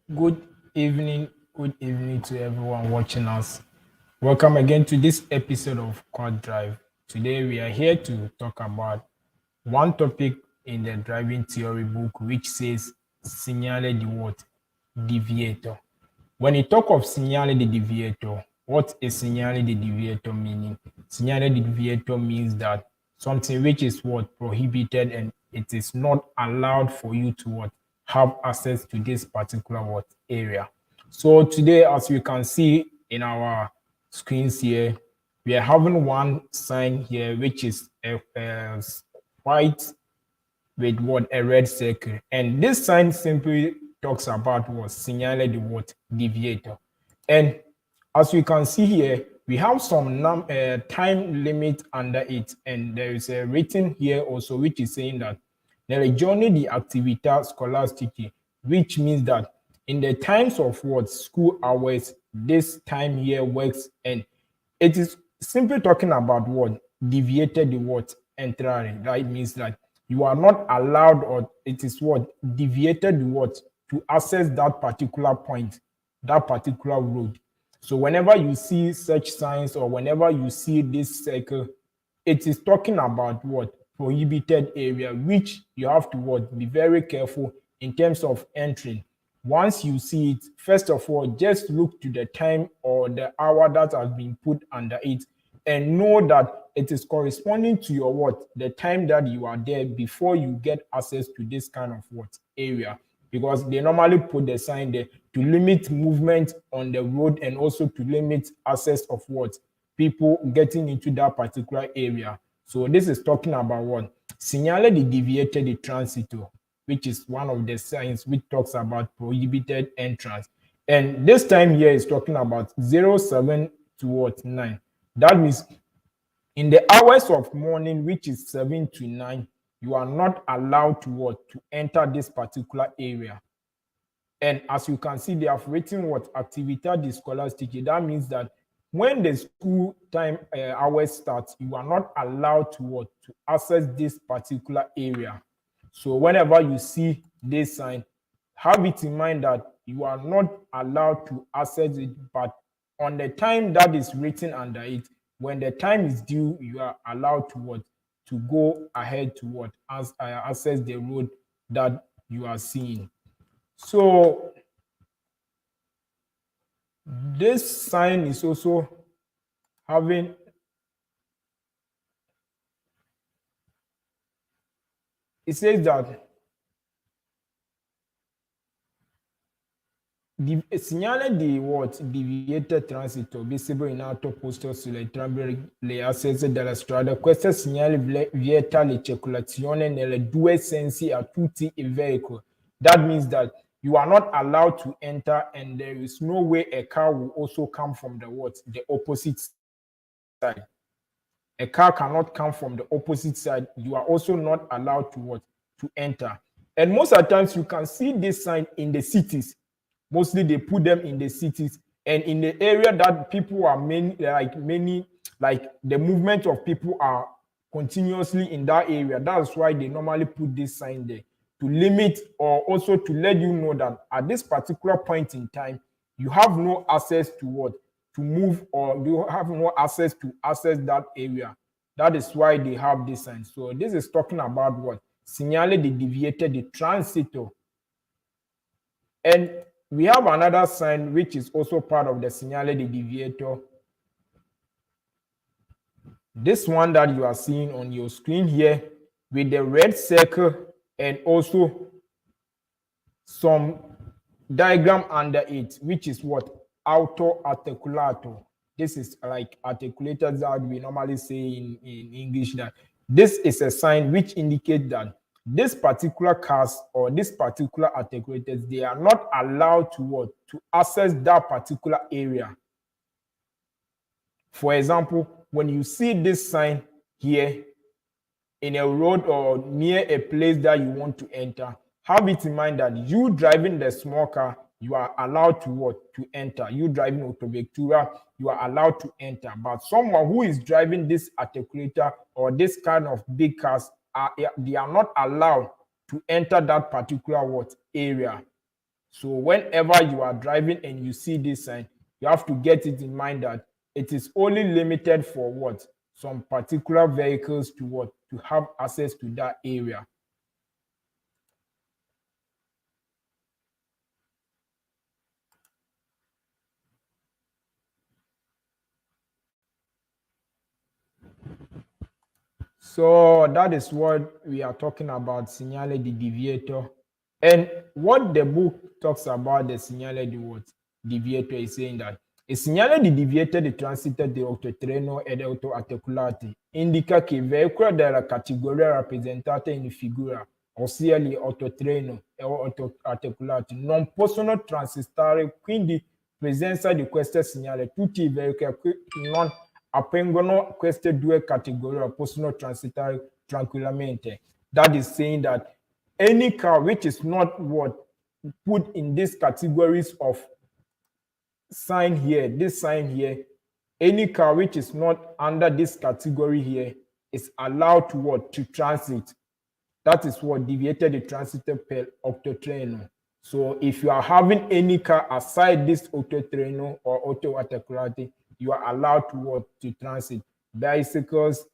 Good good evening to everyone watching us. Welcome again to this episode of Quad Drive. Today we are here to talk about one topic in the driving theory book which says Segnali di what? Divieto. When you talk of Segnali di Divieto, what is Segnali di Divieto meaning? Segnali di Divieto means that something which is what prohibited and it is not allowed for you to what have access to this particular what area. So today, as you can see in our screens here, we are having one sign here which is a white with what a red circle, and this sign simply talks about what segnale the what deviator. And as you can see here, we have some time limit under it, and there is a written here also which is saying that nelle di attività scolastiche, which means that in the times of what school hours, this time here works, and it is simply talking about what deviated the what entrare. That means that you are not allowed, or it is what deviated the what to access that particular point, that particular road. So whenever you see such signs or whenever you see this circle, it is talking about what prohibited area, which you have to what be very careful in terms of entering. Once you see it, first of all, just look to the time or the hour that has been put under it and know that it is corresponding to your what the time that you are there before you get access to this kind of what area, because they normally put the sign there to limit movement on the road and also to limit access of what people getting into that particular area. So this is talking about what segnale di deviated di transito, which is one of the signs which talks about prohibited entrance. And this time here is talking about 07 to what 9. That means in the hours of morning, which is 7 to 9, you are not allowed to what to enter this particular area. And as you can see, they have written what actività di scolastiche. That means that when the school time hours start, you are not allowed to what to access this particular area. So whenever you see this sign, have it in mind that you are not allowed to access it, but on the time that is written under it, when the time is due, you are allowed to what to go ahead to what access the road that you are seeing. So this sign is also having it says that segnale di what deviated transito visible in auto posto sulle entrambi le accessi della strada. Questo segnale vieta la circolazione nelle due sensi a tutti i veicoli. That means that you are not allowed to enter, and there is no way a car will also come from the what the opposite side. A car cannot come from the opposite side. You are also not allowed to what to enter. And most of the times you can see this sign in the cities. Mostly they put them in the cities and in the area that people are like the movement of people are continuously in that area. That's why they normally put this sign there to limit or also to let you know that at this particular point in time, you have no access to what to move, or you have no access to access that area. That is why they have this sign. So this is talking about what segnale di deviated di transito. And we have another sign which is also part of the segnale di divieto. This one that you are seeing on your screen here with the red circle and also some diagram under it, which is what auto articulator. This is like articulators that we normally say in English. That this is a sign which indicates that this particular cars or this particular articulators, they are not allowed to what to access that particular area. For example, when you see this sign here in a road or near a place that you want to enter, have it in mind that you driving the small car, you are allowed to what to enter. You driving autovettura, you are allowed to enter. But someone who is driving this articulator or this kind of big cars, they are not allowed to enter that particular what area. So whenever you are driving and you see this sign, you have to get it in mind that it is only limited for what? Some particular vehicles to what? To have access to that area. So that is what we are talking about, segnale di divieto. And what the book talks about the segnale di what? Divieto is saying that il segnale di divieto di transito di autotreno ed autoarticolati indica che i veicoli della categoria rappresentata in figura, ossia gli autotreno e autoarticolati, non possono transitare, quindi presenza di questo segnale. Tutti i veicoli non appongono queste due categorie possono transitare tranquillamente. That is saying that any car which is not what put in these categories of sign here, this sign here, any car which is not under this category here is allowed to what? To transit. That is what deviated the transit per autotreno. So if you are having any car aside this autotreno or auto articulati, you are allowed to what? To transit. Bicycles,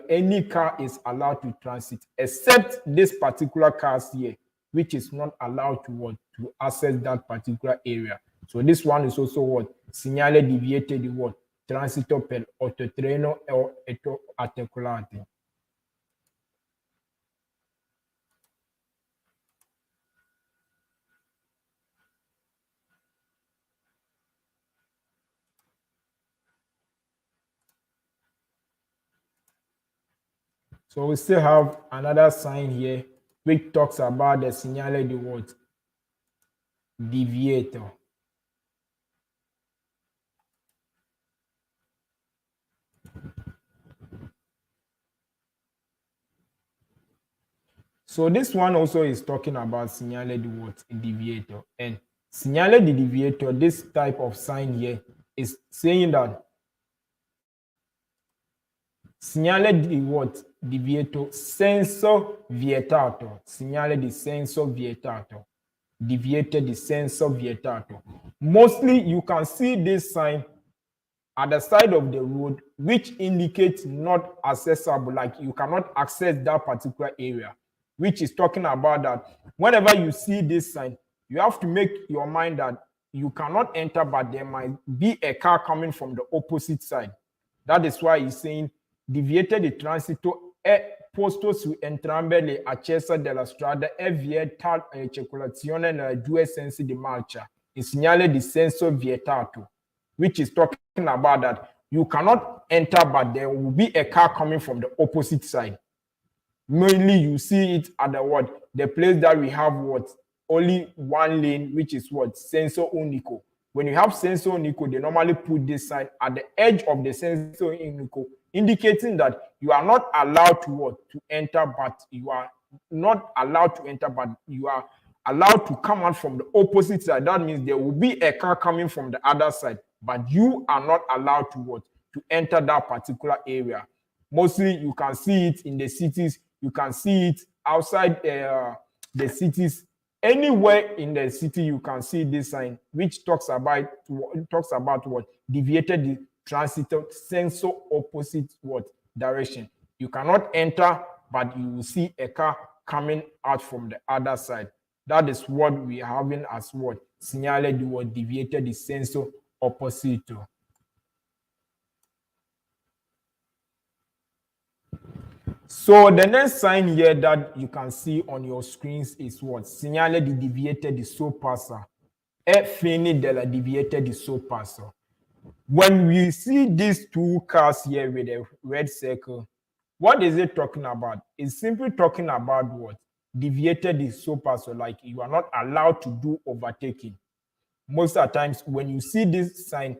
any car is allowed to transit, except this particular cars here, which is not allowed to what? To access that particular area. So this one is also what? Segnale deviato di what? Transito per autotreno o auto articolati. So we still have another sign here which talks about the segnale di what? Divieto. So this one also is talking about segnale di what? Divieto. And segnale di divieto, this type of sign here is saying that segnale di what? Divieto, senso vietato. Segnale di senso vietato. Divieto di senso vietato. Mostly you can see this sign at the side of the road which indicates not accessible, like you cannot access that particular area, which is talking about that whenever you see this sign, you have to make your mind that you cannot enter, but there might be a car coming from the opposite side. That is why he's saying deviate di transito è posto su entrambi le accessi della strada e vieta circolazione nelle due sensi di marcia. Il segnale di senso vietato, which is talking about that you cannot enter, but there will be a car coming from the opposite side. Mainly you see it at the what? The place that we have what? Only one lane, which is what? Senso unico. When you have senso unico, they normally put this sign at the edge of the senso unico, indicating that you are not allowed to what? To enter, but you are not allowed to enter, but you are allowed to come out from the opposite side. That means there will be a car coming from the other side, but you are not allowed to what? To enter that particular area. Mostly you can see it in the cities, you can see it outside the cities. Anywhere in the city you can see this sign which talks about what? Deviated the transito senso opposite what? Direction. You cannot enter, but you will see a car coming out from the other side. That is what we are having as what? Segnale di what? Deviated di senso opposito. So the next sign here that you can see on your screens is what? Segnale di divieto di sorpasso e fine della divieto di sorpasso. When we see these two cars here with a red circle, what is it talking about? It's simply talking about what? Deviated di sorpasso, like you are not allowed to do overtaking. Most of the times when you see this sign,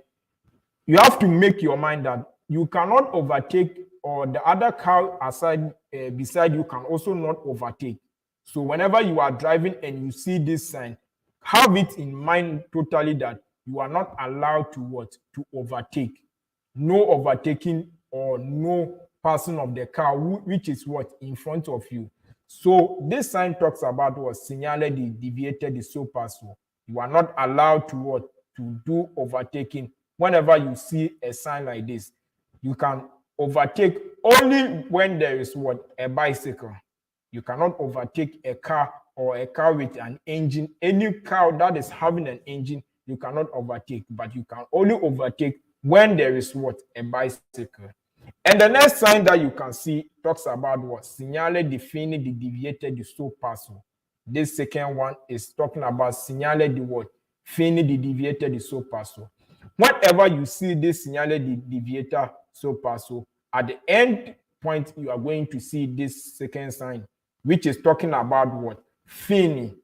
you have to make your mind that you cannot overtake, or the other car aside beside you can also not overtake. So whenever you are driving and you see this sign, have it in mind totally that you are not allowed to what? To overtake. No overtaking or no passing of the car, which is what? In front of you. So this sign talks about what? Segnale di divieto di sorpasso. You are not allowed to what? To do overtaking. Whenever you see a sign like this, you can overtake only when there is what? A bicycle. You cannot overtake a car or a car with an engine. Any car that is having an engine, you cannot overtake, but you can only overtake when there is what? A bicycle. And the next sign that you can see talks about what? Segnali di divieto di suo passo. This second one is talking about segnale di what? Fine di divieto di suo passo. Whenever you see this segnale di divieto suo passo, at the end point, you are going to see this second sign, which is talking about what? Fine.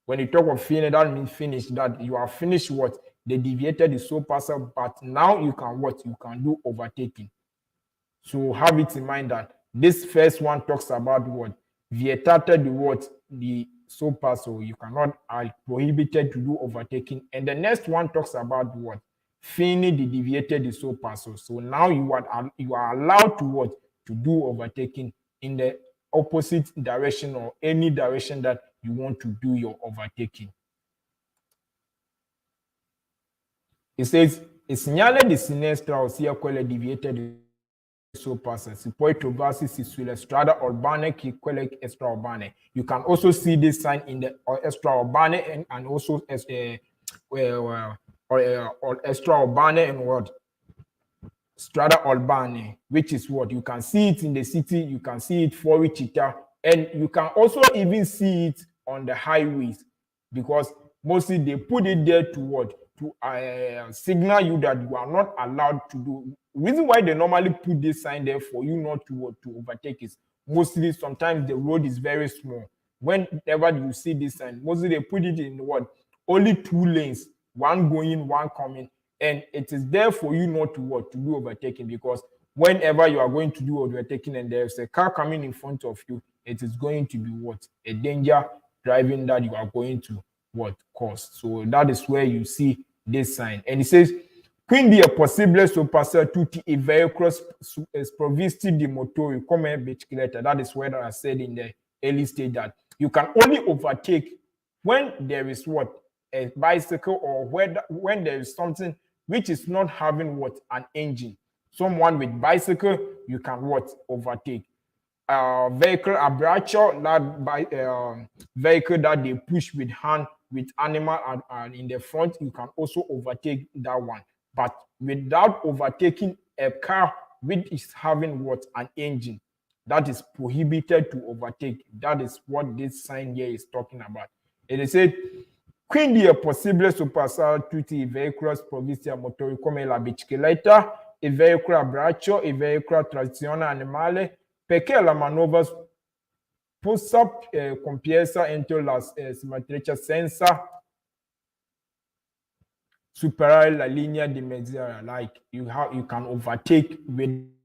When you talk of fine, that means finish, that you are finished what? The deviated is so passive, but now you can what? You can do overtaking. So have it in mind that this first one talks about what? Vietate the what? The so passive. You cannot are prohibited to do overtaking. And the next one talks about what? Fini the deviated is so passive. So now you are allowed to what? To do overtaking in the opposite direction or any direction that you want to do your overtaking. It says, il segnale di sinistra, ossia quella deviata di passa, si può trovarsi sulle strade urbane che quelle extraurbane. You can also see this sign in the extraurbane and also extraurbane and what? Strada urbane, which is what? You can see it in the city, you can see it for Wichita, and you can also even see it on the highways, because mostly they put it there to what? To signal you that you are not allowed to do. Reason why they normally put this sign there for you not to what? To overtake is mostly sometimes the road is very small. Whenever you see this sign, mostly they put it in what? Only two lanes, one going, one coming, and it is there for you not to what? To do overtaking, because whenever you are going to do overtaking and there's a car coming in front of you, it is going to be what? A danger driving that you are going to what? Cause. So that is where you see this sign. And it says, quindi è possibile sorpassare tutti i veicoli sprovvisti di motori come bicicletta. That is what I said in the early stage, that you can only overtake when there is what? A bicycle, or when there is something which is not having what? An engine. Someone with bicycle, you can what? Overtake. Vehicle abbraccio, that vehicle that they push with hand with animal and in the front, you can also overtake that one. But without overtaking a car which is having what? An engine, that is prohibited to overtake. That is what this sign here is talking about. It is said, quindi è possibile sorpassare tutti i veicoli sprovvisti a motori come la bicicletta, i veicoli a braccio, i veicoli a trazione animale, perché la manovra possa compiersi entro la simmetria senza superare la linea di mezzo. Like you can overtake with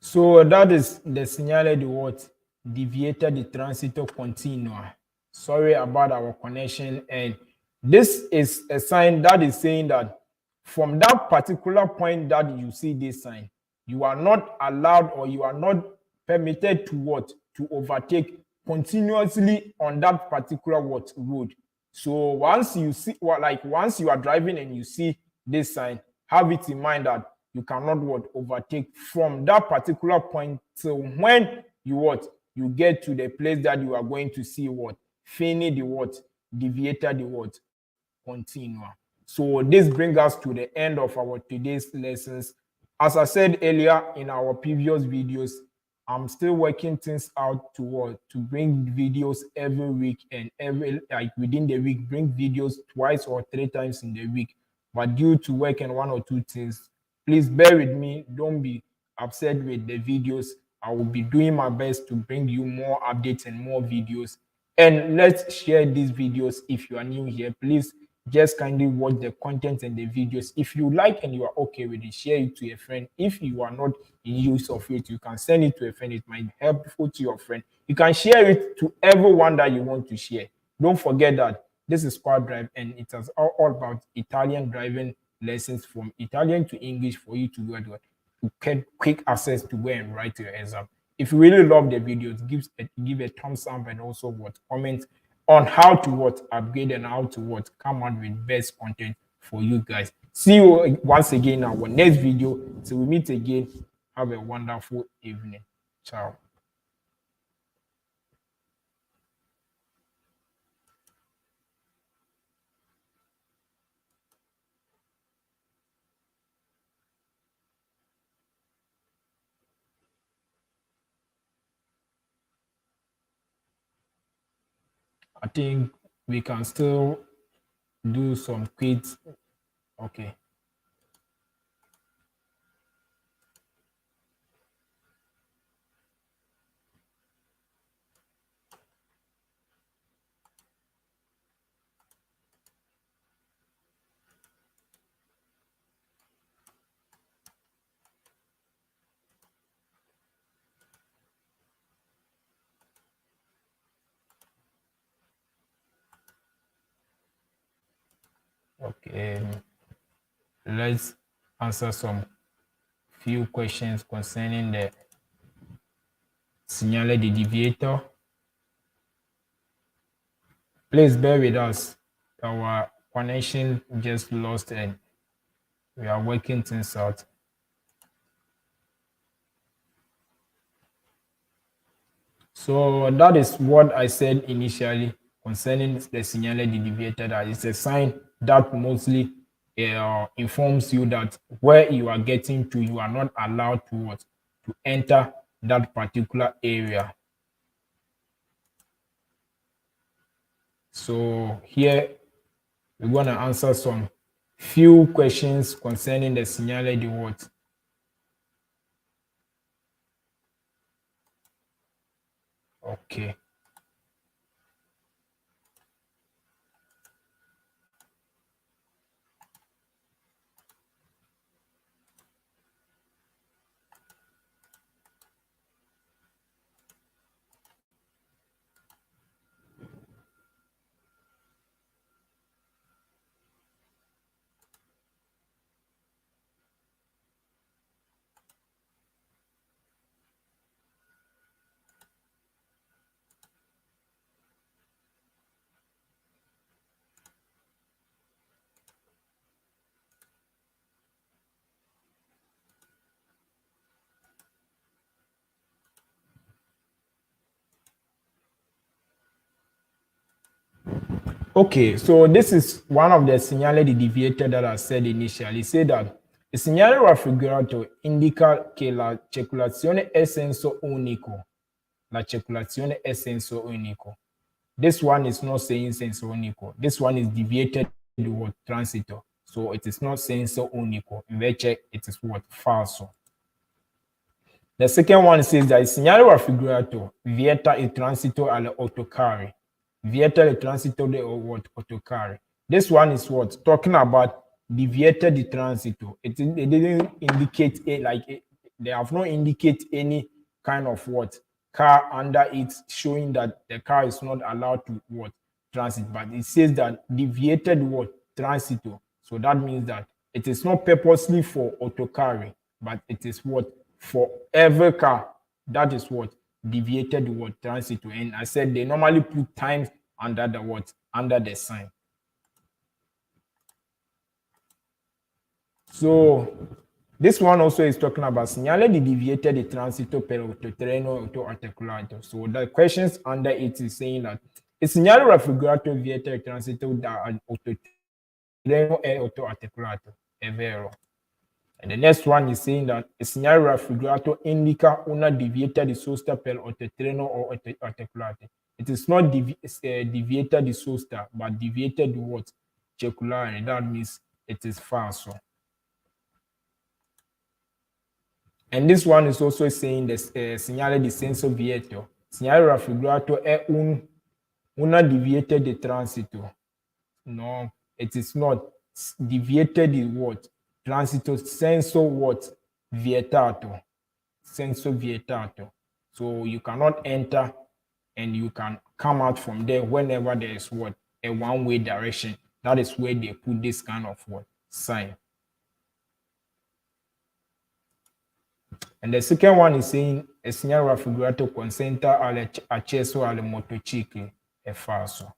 So that is the segnale di what? Deviated di transito continua. Sorry about our connection. And this is a sign that is saying that from that particular point that you see this sign, you are not allowed or you are not permitted to what? To overtake continuously on that particular what road. So once you see, well, like once you are driving and you see this sign, have it in mind that you cannot what overtake from that particular point till when you what you get to the place that you are going to see what fini the what deviator the what continua. So this brings us to the end of our today's lessons. As I said earlier in our previous videos, I'm still working things out to bring videos every week and every like within the week, bring videos twice or three times in the week. But due to work and one or two things, please bear with me. Don't be upset with the videos. I will be doing my best to bring you more updates and more videos. And let's share these videos. If you are new here, please just kindly watch the content and the videos. If you like and you are okay with it, share it to a friend. If you are not in use of it, you can send it to a friend. It might be helpful to your friend. You can share it to everyone that you want to share. Don't forget that this is Quad Drive and it is all about Italian driving lessons from Italian to English for you to get quick access to go and write your exam. If you really love the videos, give a thumbs up and also comment on how to upgrade and how to come out with best content for you guys. See you once again in our next video. Till we meet again, have a wonderful evening. Ciao. I think we can still do some quiz. Okay. Okay. Let's answer some few questions concerning the Segnali Di Divieto. Please bear with us. Our connection just lost and we are working things out. So that is what I said initially concerning the Segnali Di Divieto, that it's a sign that mostly informs you that where you are getting to, you are not allowed to enter that particular area. So here we're going to answer some few questions concerning the Segnali Di what? Okay. Okay, so this is one of the segnali di divieto that I said initially. Say that il segnale raffigurato indica che la circolazione è senso unico. La circolazione è senso unico. This one is not saying senso unico. This one is deviated the word transito. So it is not senso unico. Invece it is what? Falso. The second one says that il segnale raffigurato vieta il transito alle autocarri. Vieta il transito de autocarri. This one is what? Talking about deviated the transito. It didn't indicate they have not indicate any kind of what car under it, showing that the car is not allowed to what transit, but it says that deviated what transito. So that means that it is not purposely for auto carry, but it is what for every car. That is what deviated what transito. And I said they normally put times under the what under the sign. So this one also is talking about segnale di divieto di transito per autotreno autoarticolato. So the questions under it is saying that il segnale raffigurato vieta il transito da autotreno e autoarticolato. È vero. And the next one is saying that il segnale raffigurato indica una divieta di sosta per autotreno o autoarticolato. It is not divieta di sosta, but divieta di what? Circolare. That means it is falso. And this one is also saying the segnale di senso vieto. Segnale raffigurato è una divieta di transito. No, it is not. Deviated is what? Transito senso what? Vietato. Senso vietato. So you cannot enter and you can come out from there whenever there is what? A one-way direction. That is where they put this kind of what? Sign. And the second one is saying il segnale raffigurato consenta all'accesso alle motocicli. È falso.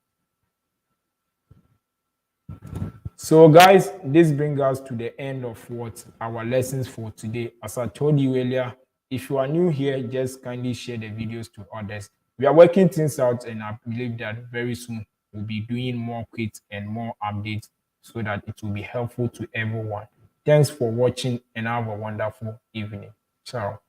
So guys, this brings us to the end of what our lessons for today. As I told you earlier, if you are new here, just kindly share the videos to others. We are working things out, and I believe that very soon we'll be doing more quiz and more updates so that it will be helpful to everyone. Thanks for watching and have a wonderful evening. Ciao.